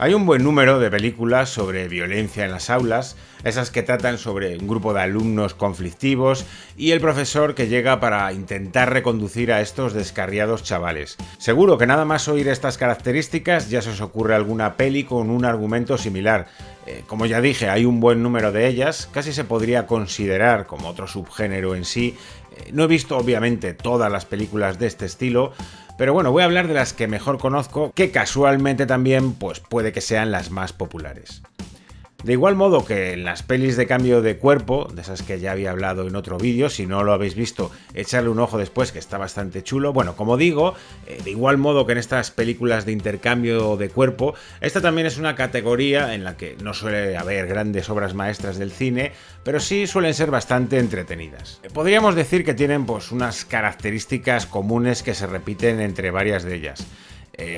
Hay un buen número de películas sobre violencia en las aulas, esas que tratan sobre un grupo de alumnos conflictivos y el profesor que llega para intentar reconducir a estos descarriados chavales. Seguro que nada más oír estas características ya se os ocurre alguna peli con un argumento similar. Como ya dije, hay un buen número de ellas, casi se podría considerar como otro subgénero en sí. No he visto obviamente todas las películas de este estilo, pero bueno, voy a hablar de las que mejor conozco, que casualmente también pues puede que sean las más populares. De igual modo que en las pelis de cambio de cuerpo, de esas que ya había hablado en otro vídeo, si no lo habéis visto, echarle un ojo después, que está bastante chulo. Bueno, como digo, de igual modo que en estas películas de intercambio de cuerpo, esta también es una categoría en la que no suele haber grandes obras maestras del cine, pero sí suelen ser bastante entretenidas. Podríamos decir que tienen pues unas características comunes que se repiten entre varias de ellas.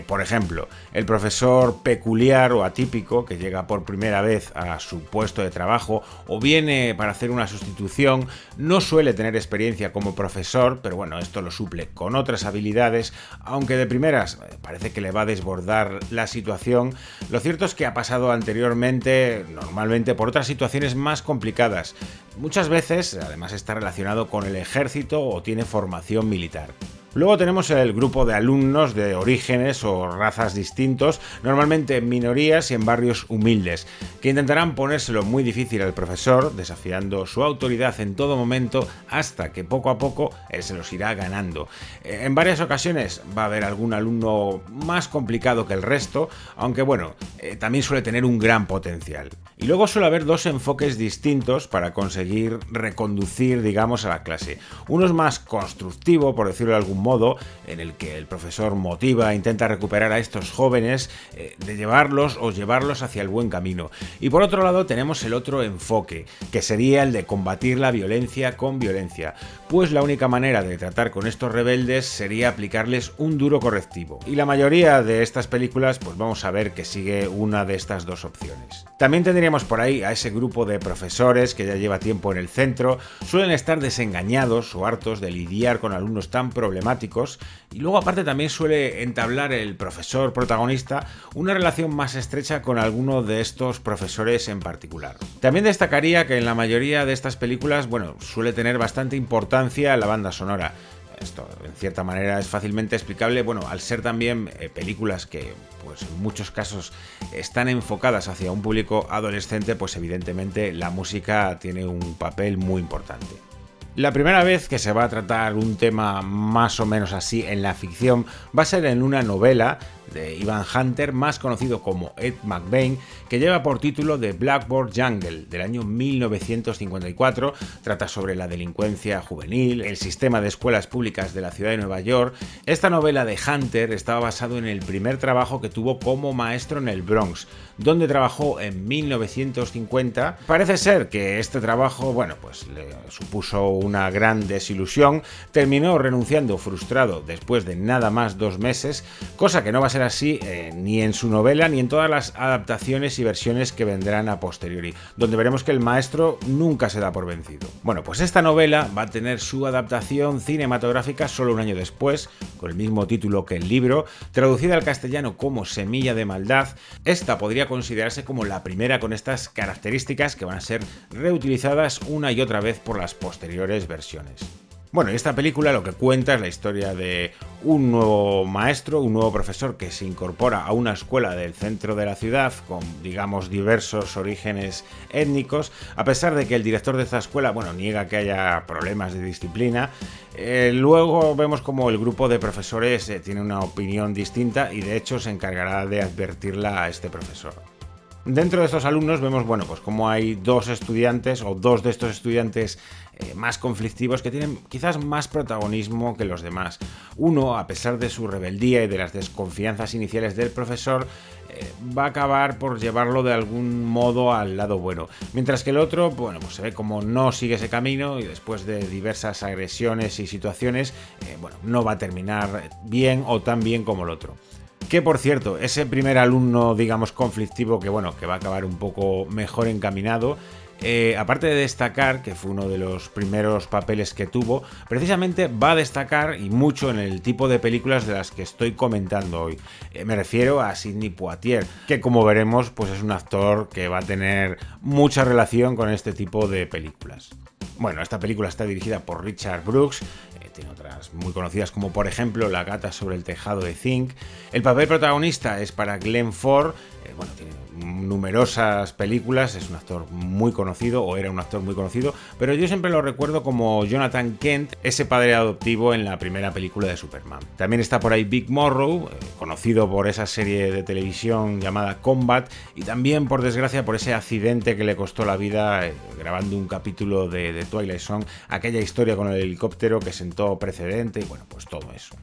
Por ejemplo, el profesor peculiar o atípico que llega por primera vez a su puesto de trabajo o viene para hacer una sustitución, no suele tener experiencia como profesor, pero bueno, esto lo suple con otras habilidades, aunque de primeras parece que le va a desbordar la situación. Lo cierto es que ha pasado anteriormente, normalmente por otras situaciones más complicadas. Muchas veces, además, está relacionado con el ejército o tiene formación militar. Luego tenemos el grupo de alumnos de orígenes o razas distintos, normalmente minorías y en barrios humildes, que intentarán ponérselo muy difícil al profesor, desafiando su autoridad en todo momento hasta que poco a poco él se los irá ganando. En varias ocasiones va a haber algún alumno más complicado que el resto, aunque bueno, también suele tener un gran potencial. Y luego suele haber dos enfoques distintos para conseguir reconducir, digamos, a la clase. Uno es más constructivo, por decirlo de algún modo, en el que el profesor motiva e intenta recuperar a estos jóvenes, de llevarlos hacia el buen camino. Y por otro lado tenemos el otro enfoque, que sería el de combatir la violencia con violencia, pues la única manera de tratar con estos rebeldes sería aplicarles un duro correctivo. Y la mayoría de estas películas, pues vamos a ver que sigue una de estas dos opciones. También tendríamos por ahí a ese grupo de profesores que ya lleva tiempo en el centro, suelen estar desengañados o hartos de lidiar con alumnos tan problemáticos, y luego aparte también suele entablar el profesor protagonista una relación más estrecha con alguno de estos profesores en particular. También destacaría que en la mayoría de estas películas, bueno, suele tener bastante importancia la banda sonora. Esto, en cierta manera, es fácilmente explicable, bueno, al ser también películas que, pues en muchos casos están enfocadas hacia un público adolescente, pues evidentemente la música tiene un papel muy importante. La primera vez que se va a tratar un tema más o menos así en la ficción va a ser en una novela de Ivan Hunter, más conocido como Ed McBain, que lleva por título The Blackboard Jungle, del año 1954. Trata sobre la delincuencia juvenil, el sistema de escuelas públicas de la ciudad de Nueva York. Esta novela de Hunter estaba basado en el primer trabajo que tuvo como maestro en el Bronx, donde trabajó en 1950. Parece ser que este trabajo, bueno, pues le supuso una gran desilusión. Terminó renunciando frustrado después de nada más 2 meses, cosa que no va a ser así ni en su novela ni en todas las adaptaciones y versiones que vendrán a posteriori, donde veremos que el maestro nunca se da por vencido. Bueno, pues esta novela va a tener su adaptación cinematográfica solo un año después, con el mismo título que el libro, traducida al castellano como Semilla de Maldad. Esta podría considerarse como la primera con estas características, que van a ser reutilizadas una y otra vez por las posteriores versiones. Bueno, y esta película lo que cuenta es la historia de un nuevo maestro, un nuevo profesor que se incorpora a una escuela del centro de la ciudad con, digamos, diversos orígenes étnicos, a pesar de que el director de esta escuela, bueno, niega que haya problemas de disciplina. Luego vemos como el grupo de profesores tiene una opinión distinta y de hecho se encargará de advertirla a este profesor. Dentro de estos alumnos vemos, bueno, pues como hay dos estudiantes o dos de estos estudiantes más conflictivos que tienen quizás más protagonismo que los demás. Uno, a pesar de su rebeldía y de las desconfianzas iniciales del profesor, va a acabar por llevarlo de algún modo al lado bueno, mientras que el otro, bueno, pues se ve como no sigue ese camino y después de diversas agresiones y situaciones, bueno, no va a terminar bien o tan bien como el otro. Que por cierto, ese primer alumno, digamos, conflictivo, que bueno, que va a acabar un poco mejor encaminado, aparte de destacar que fue uno de los primeros papeles que tuvo, precisamente va a destacar y mucho en el tipo de películas de las que estoy comentando hoy. Me refiero a Sidney Poitier, que como veremos pues es un actor que va a tener mucha relación con este tipo de películas. Bueno, esta película está dirigida por Richard Brooks, tiene otras muy conocidas como por ejemplo La gata sobre el tejado de Zinc. El papel protagonista es para Glenn Ford, tiene numerosas películas, es un actor muy conocido, o era un actor muy conocido, pero yo siempre lo recuerdo como Jonathan Kent, ese padre adoptivo en la primera película de Superman. También está por ahí Vic Morrow, conocido por esa serie de televisión llamada Combat, y también, por desgracia, por ese accidente que le costó la vida grabando un capítulo de Twilight Zone, aquella historia con el helicóptero que sentó precedente, y bueno, pues todo eso.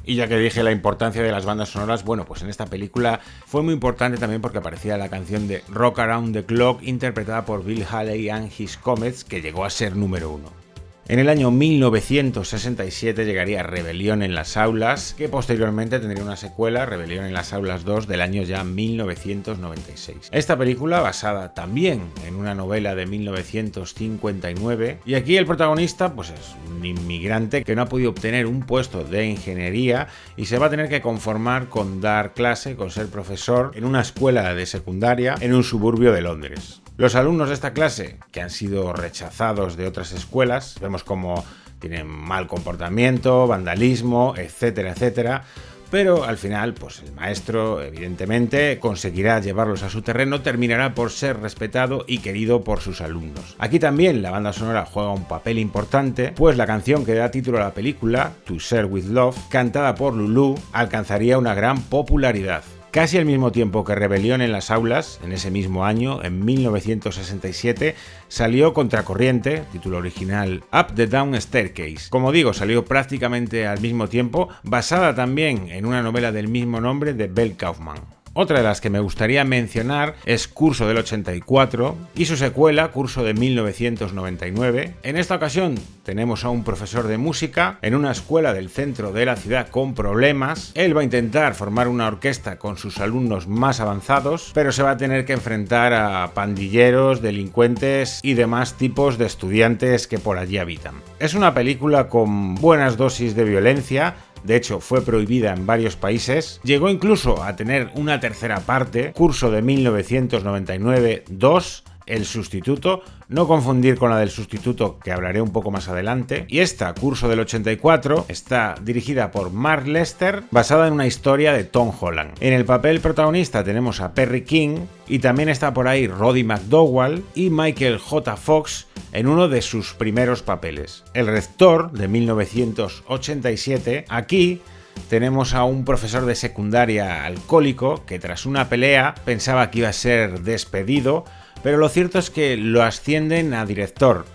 Y ya que dije la importancia de las bandas sonoras, bueno, pues en esta película fue muy importante también porque aparecía la canción de Rock Around the Clock, interpretada por Bill Haley and His Comets, que llegó a ser número 1. En el año 1967 llegaría Rebelión en las aulas, que posteriormente tendría una secuela, Rebelión en las aulas 2, del año ya 1996. Esta película, basada también en una novela de 1959, y aquí el protagonista pues es un inmigrante que no ha podido obtener un puesto de ingeniería y se va a tener que conformar con dar clase, con ser profesor en una escuela de secundaria en un suburbio de Londres. Los alumnos de esta clase, que han sido rechazados de otras escuelas, vemos como tienen mal comportamiento, vandalismo, etcétera, etcétera, pero al final, pues el maestro, evidentemente, conseguirá llevarlos a su terreno, terminará por ser respetado y querido por sus alumnos. Aquí también la banda sonora juega un papel importante, pues la canción que da título a la película, To Share With Love, cantada por Lulu, alcanzaría una gran popularidad. Casi al mismo tiempo que Rebelión en las aulas, en ese mismo año, en 1967, salió Contracorriente, título original Up the Down Staircase. Como digo, salió prácticamente al mismo tiempo, basada también en una novela del mismo nombre de Bell Kaufman. Otra de las que me gustaría mencionar es Curso del 84 y su secuela, Curso de 1999. En esta ocasión tenemos a un profesor de música en una escuela del centro de la ciudad con problemas. Él va a intentar formar una orquesta con sus alumnos más avanzados, pero se va a tener que enfrentar a pandilleros, delincuentes y demás tipos de estudiantes que por allí habitan. Es una película con buenas dosis de violencia. De hecho, fue prohibida en varios países. Llegó incluso a tener una tercera parte, Curso de 1999-2, El Sustituto, no confundir con la del Sustituto, que hablaré un poco más adelante. Y esta, Curso del 84, está dirigida por Mark Lester, basada en una historia de Tom Holland. En el papel protagonista tenemos a Perry King, y también está por ahí Roddy McDowall y Michael J. Fox en uno de sus primeros papeles. El Rector, de 1987, aquí tenemos a un profesor de secundaria alcohólico que tras una pelea pensaba que iba a ser despedido, pero lo cierto es que lo ascienden a director.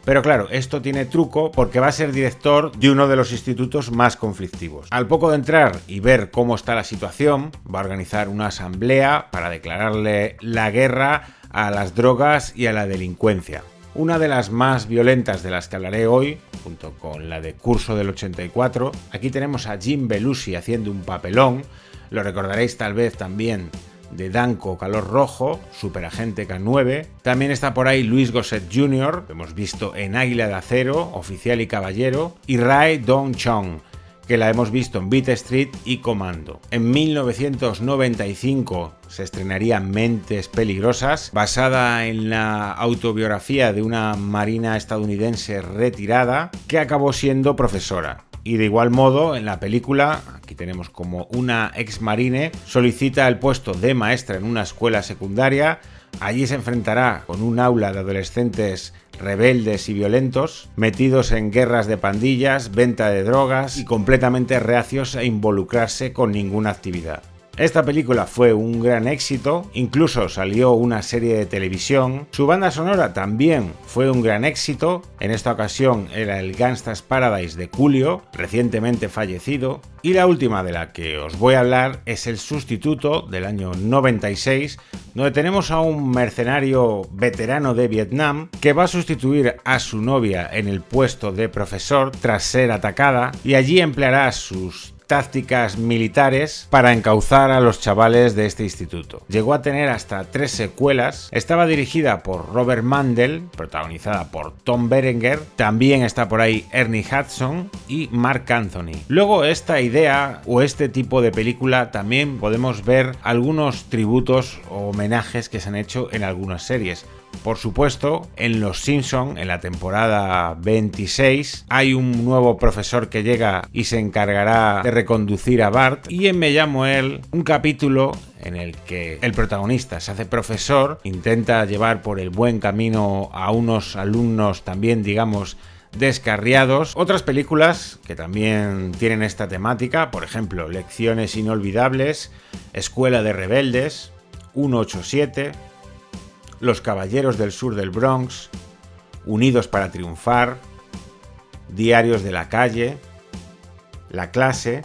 Pero claro, esto tiene truco porque va a ser director de uno de los institutos más conflictivos. Al poco de entrar y ver cómo está la situación, va a organizar una asamblea para declararle la guerra a las drogas y a la delincuencia. Una de las más violentas de las que hablaré hoy, junto con la de Curso del 84, aquí tenemos a Jim Belushi haciendo un papelón, lo recordaréis tal vez también de Danco Calor Rojo, Superagente K9. También está por ahí Louis Gossett Jr., que hemos visto en Águila de Acero, Oficial y Caballero, y Rae Dong-chong, que la hemos visto en Beat Street y Comando. En 1995 se estrenaría Mentes Peligrosas, basada en la autobiografía de una marina estadounidense retirada que acabó siendo profesora. Y de igual modo, en la película, aquí tenemos como una ex marine solicita el puesto de maestra en una escuela secundaria. Allí se enfrentará con un aula de adolescentes rebeldes y violentos, metidos en guerras de pandillas, venta de drogas y completamente reacios a involucrarse con ninguna actividad. Esta película fue un gran éxito, incluso salió una serie de televisión. Su banda sonora también fue un gran éxito, en esta ocasión era el Gangsta's Paradise de Coolio, recientemente fallecido. Y la última de la que os voy a hablar es El Sustituto, del año 96, donde tenemos a un mercenario veterano de Vietnam que va a sustituir a su novia en el puesto de profesor tras ser atacada, y allí empleará sus tácticas militares para encauzar a los chavales de este instituto. Llegó a tener hasta 3 secuelas, estaba dirigida por Robert Mandel, protagonizada por Tom Berenger, también está por ahí Ernie Hudson y Mark Anthony. Luego esta idea o este tipo de película también podemos ver algunos tributos o homenajes que se han hecho en algunas series. Por supuesto, en Los Simpson, en la temporada 26, hay un nuevo profesor que llega y se encargará de reconducir a Bart, y en Me llamo Earl, un capítulo en el que el protagonista se hace profesor, intenta llevar por el buen camino a unos alumnos también, digamos, descarriados. Otras películas que también tienen esta temática, por ejemplo, Lecciones inolvidables, Escuela de rebeldes, 187, Los caballeros del sur del Bronx, Unidos para triunfar, Diarios de la calle, La clase,